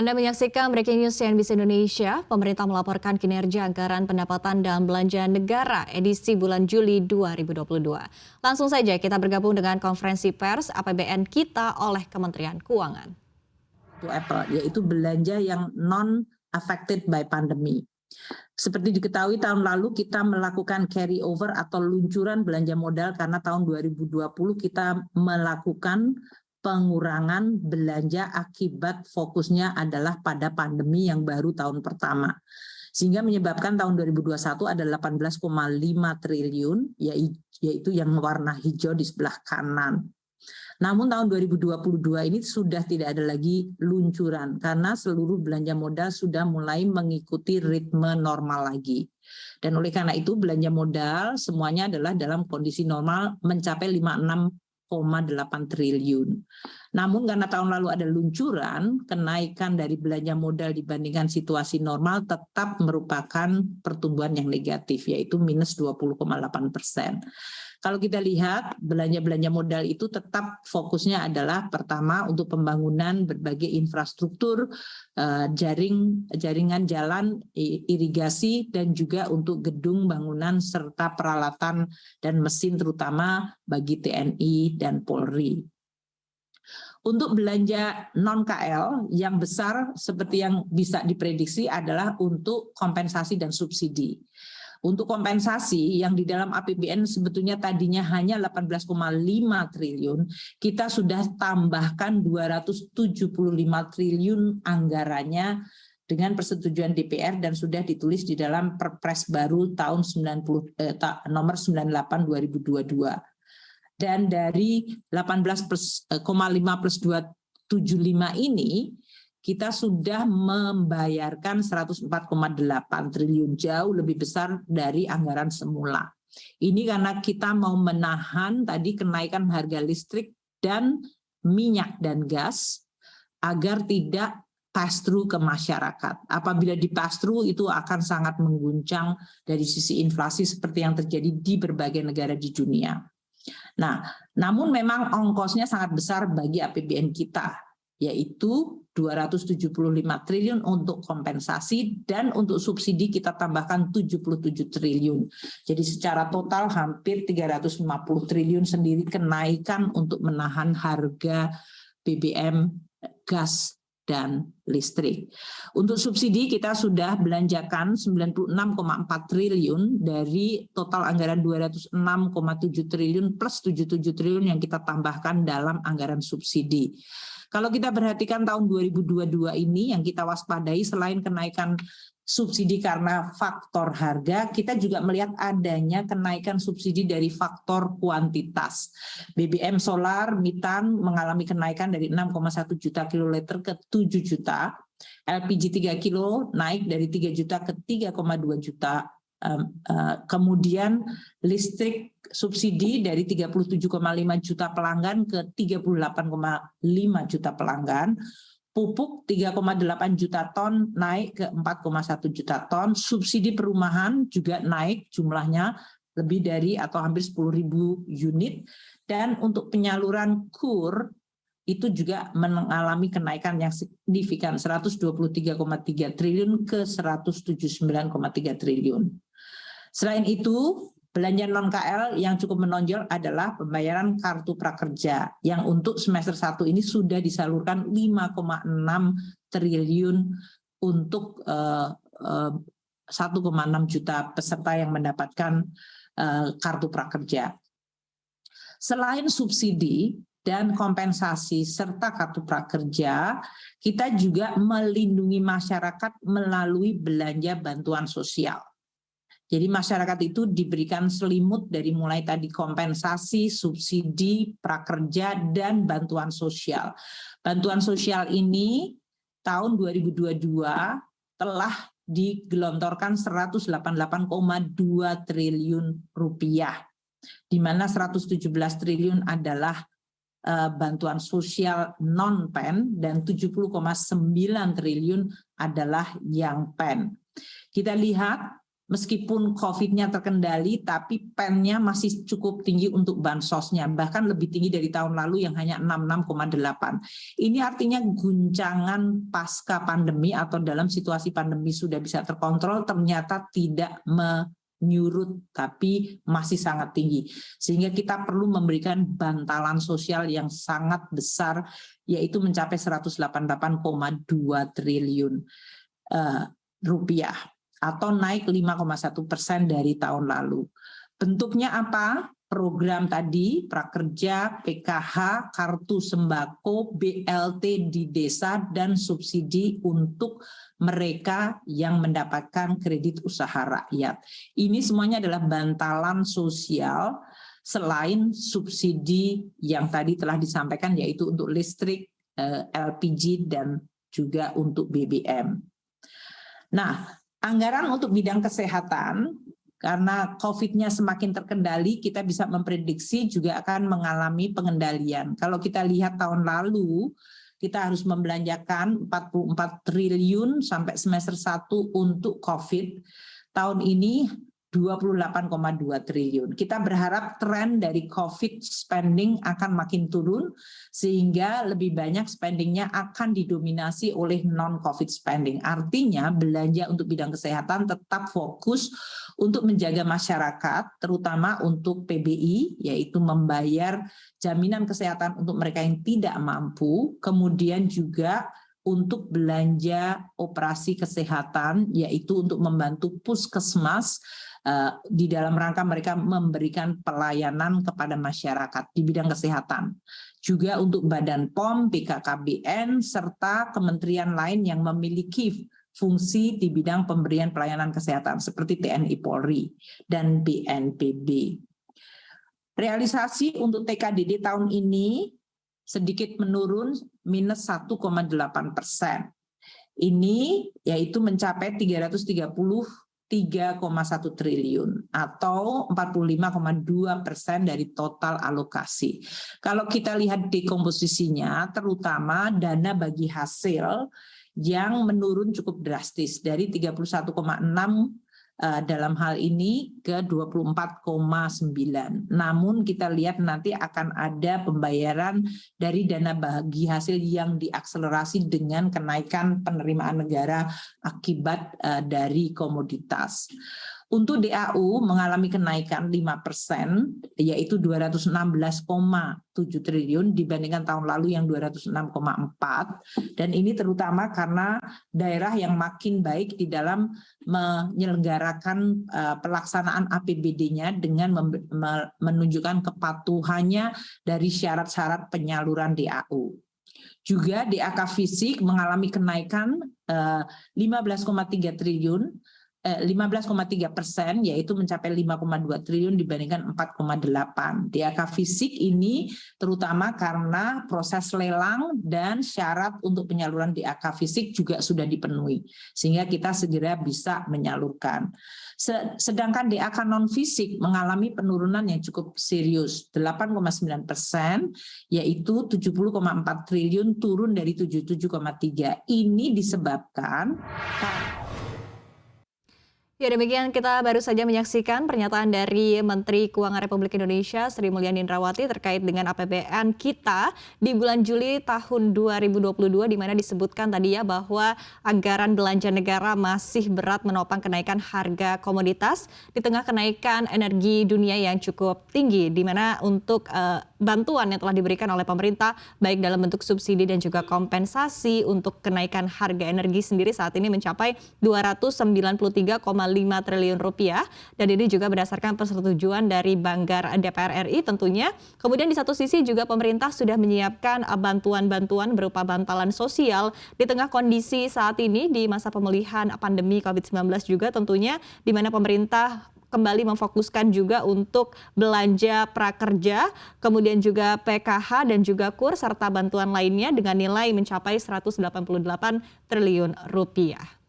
Anda menyaksikan Breaking News CNBC Indonesia. Pemerintah melaporkan kinerja anggaran pendapatan dan belanja negara edisi bulan Juli 2022. Langsung saja kita bergabung dengan konferensi pers APBN kita oleh Kementerian Keuangan. Yaitu belanja yang non-affected by pandemi. Seperti diketahui tahun lalu kita melakukan carry over atau luncuran belanja modal karena tahun 2020 kita melakukan pengurangan belanja akibat fokusnya adalah pada pandemi yang baru tahun pertama. Sehingga menyebabkan tahun 2021 ada 18,5 triliun, yaitu yang warna hijau di sebelah kanan. Namun tahun 2022 ini sudah tidak ada lagi luncuran karena seluruh belanja modal sudah mulai mengikuti ritme normal lagi. Dan oleh karena itu belanja modal semuanya adalah dalam kondisi normal mencapai 56,8 triliun. Namun karena tahun lalu ada luncuran, kenaikan dari belanja modal dibandingkan situasi normal tetap merupakan pertumbuhan yang negatif, yaitu minus 20,8%. Kalau kita lihat belanja-belanja modal itu tetap fokusnya adalah pertama untuk pembangunan berbagai infrastruktur, jaringan jalan, irigasi, dan juga untuk gedung bangunan serta peralatan dan mesin terutama bagi TNI dan Polri. Untuk belanja non-KL yang besar seperti yang bisa diprediksi adalah untuk kompensasi dan subsidi. Untuk kompensasi yang di dalam APBN sebetulnya tadinya hanya 18,5 triliun, kita sudah tambahkan 275 triliun anggarannya dengan persetujuan DPR dan sudah ditulis di dalam Perpres baru tahun nomor 98 2022. Dan dari 18,5 plus 275 ini, kita sudah membayarkan 104,8 triliun, jauh lebih besar dari anggaran semula. Ini karena kita mau menahan tadi kenaikan harga listrik dan minyak dan gas agar tidak pass through ke masyarakat. Apabila di pass through itu akan sangat mengguncang dari sisi inflasi seperti yang terjadi di berbagai negara di dunia. Nah, namun memang ongkosnya sangat besar bagi APBN kita, yaitu 275 triliun untuk kompensasi dan untuk subsidi kita tambahkan 77 triliun. Jadi secara total hampir 350 triliun sendiri kenaikan untuk menahan harga BBM, gas, dan listrik. Untuk subsidi kita sudah belanjakan 96,4 triliun dari total anggaran 206,7 triliun plus 77 triliun yang kita tambahkan dalam anggaran subsidi. Kalau kita perhatikan tahun 2022 ini yang kita waspadai selain kenaikan subsidi karena faktor harga, kita juga melihat adanya kenaikan subsidi dari faktor kuantitas. BBM solar, metan mengalami kenaikan dari 6,1 juta kiloliter ke 7 juta, LPG 3 kilo naik dari 3 juta ke 3,2 juta. Kemudian listrik subsidi dari 37,5 juta pelanggan ke 38,5 juta pelanggan, pupuk 3,8 juta ton naik ke 4,1 juta ton, subsidi perumahan juga naik jumlahnya lebih dari atau hampir 10.000 unit, dan untuk penyaluran KUR itu juga mengalami kenaikan yang signifikan 123,3 triliun ke 179,3 triliun. Selain itu, belanja non-KL yang cukup menonjol adalah pembayaran kartu prakerja yang untuk semester 1 ini sudah disalurkan 5,6 triliun untuk 1,6 juta peserta yang mendapatkan kartu prakerja. Selain subsidi dan kompensasi serta kartu prakerja, kita juga melindungi masyarakat melalui belanja bantuan sosial. Jadi masyarakat itu diberikan selimut dari mulai tadi kompensasi, subsidi, prakerja, dan bantuan sosial. Bantuan sosial ini tahun 2022 telah digelontorkan 188,2 triliun rupiah, di mana 117 triliun adalah bantuan sosial non-PEN dan 70,9 triliun adalah yang PEN. Kita lihat meskipun COVID-nya terkendali, tapi pen-nya masih cukup tinggi untuk bansosnya, bahkan lebih tinggi dari tahun lalu yang hanya 66,8. Ini artinya guncangan pasca pandemi atau dalam situasi pandemi sudah bisa terkontrol, ternyata tidak menyurut, tapi masih sangat tinggi. Sehingga kita perlu memberikan bantalan sosial yang sangat besar, yaitu mencapai 188,2 triliun rupiah, atau naik 5,1% dari tahun lalu. Bentuknya apa? Program tadi, prakerja, PKH, kartu sembako, BLT di desa, dan subsidi untuk mereka yang mendapatkan kredit usaha rakyat. Ini semuanya adalah bantalan sosial selain subsidi yang tadi telah disampaikan, yaitu untuk listrik, LPG, dan juga untuk BBM. Nah, anggaran untuk bidang kesehatan, karena COVID-nya semakin terkendali, kita bisa memprediksi juga akan mengalami pengendalian. Kalau kita lihat tahun lalu, kita harus membelanjakan 44 triliun sampai semester 1 untuk COVID. Tahun ini 28,2 triliun. Kita berharap tren dari COVID spending akan makin turun, sehingga lebih banyak spendingnya akan didominasi oleh non-COVID spending. Artinya belanja untuk bidang kesehatan tetap fokus untuk menjaga masyarakat, terutama untuk PBI, yaitu membayar jaminan kesehatan untuk mereka yang tidak mampu, kemudian juga untuk belanja operasi kesehatan, yaitu untuk membantu puskesmas di dalam rangka mereka memberikan pelayanan kepada masyarakat di bidang kesehatan. Juga untuk Badan POM, BKKBN, serta kementerian lain yang memiliki fungsi di bidang pemberian pelayanan kesehatan seperti TNI Polri dan BNPB. Realisasi untuk TKDD tahun ini sedikit menurun minus 1,8%. Ini yaitu mencapai 333,1 triliun atau 45,2% dari total alokasi. Kalau kita lihat dekomposisinya, terutama dana bagi hasil yang menurun cukup drastis dari 31,6 dalam hal ini ke 24,9. Namun kita lihat nanti akan ada pembayaran dari dana bagi hasil yang diakselerasi dengan kenaikan penerimaan negara akibat dari komoditas. Untuk DAU mengalami kenaikan 5%, yaitu 216,7 triliun dibandingkan tahun lalu yang 206,4. Dan ini terutama karena daerah yang makin baik di dalam menyelenggarakan pelaksanaan APBD-nya dengan menunjukkan kepatuhannya dari syarat-syarat penyaluran DAU. Juga DAK fisik mengalami kenaikan 15,3 triliun, 15,3%, yaitu mencapai 5,2 triliun dibandingkan 4,8. DAK fisik ini terutama karena proses lelang dan syarat untuk penyaluran DAK fisik juga sudah dipenuhi, sehingga kita segera bisa menyalurkan. Sedangkan DAK non fisik mengalami penurunan yang cukup serius, 8,9%, yaitu 70,4 triliun turun dari 77,3. Ini disebabkan ya, demikian kita baru saja menyaksikan pernyataan dari Menteri Keuangan Republik Indonesia Sri Mulyani Indrawati terkait dengan APBN kita di bulan Juli tahun 2022, di mana disebutkan tadi ya bahwa anggaran belanja negara masih berat menopang kenaikan harga komoditas di tengah kenaikan energi dunia yang cukup tinggi, di mana untuk bantuan yang telah diberikan oleh pemerintah baik dalam bentuk subsidi dan juga kompensasi untuk kenaikan harga energi sendiri saat ini mencapai 293,5 triliun rupiah, dan ini juga berdasarkan persetujuan dari Banggar DPR RI tentunya. Kemudian di satu sisi juga pemerintah sudah menyiapkan bantuan-bantuan berupa bantalan sosial di tengah kondisi saat ini di masa pemulihan pandemi COVID-19 juga tentunya, di mana pemerintah kembali memfokuskan juga untuk belanja prakerja, kemudian juga PKH dan juga KUR serta bantuan lainnya dengan nilai mencapai 188 triliun rupiah.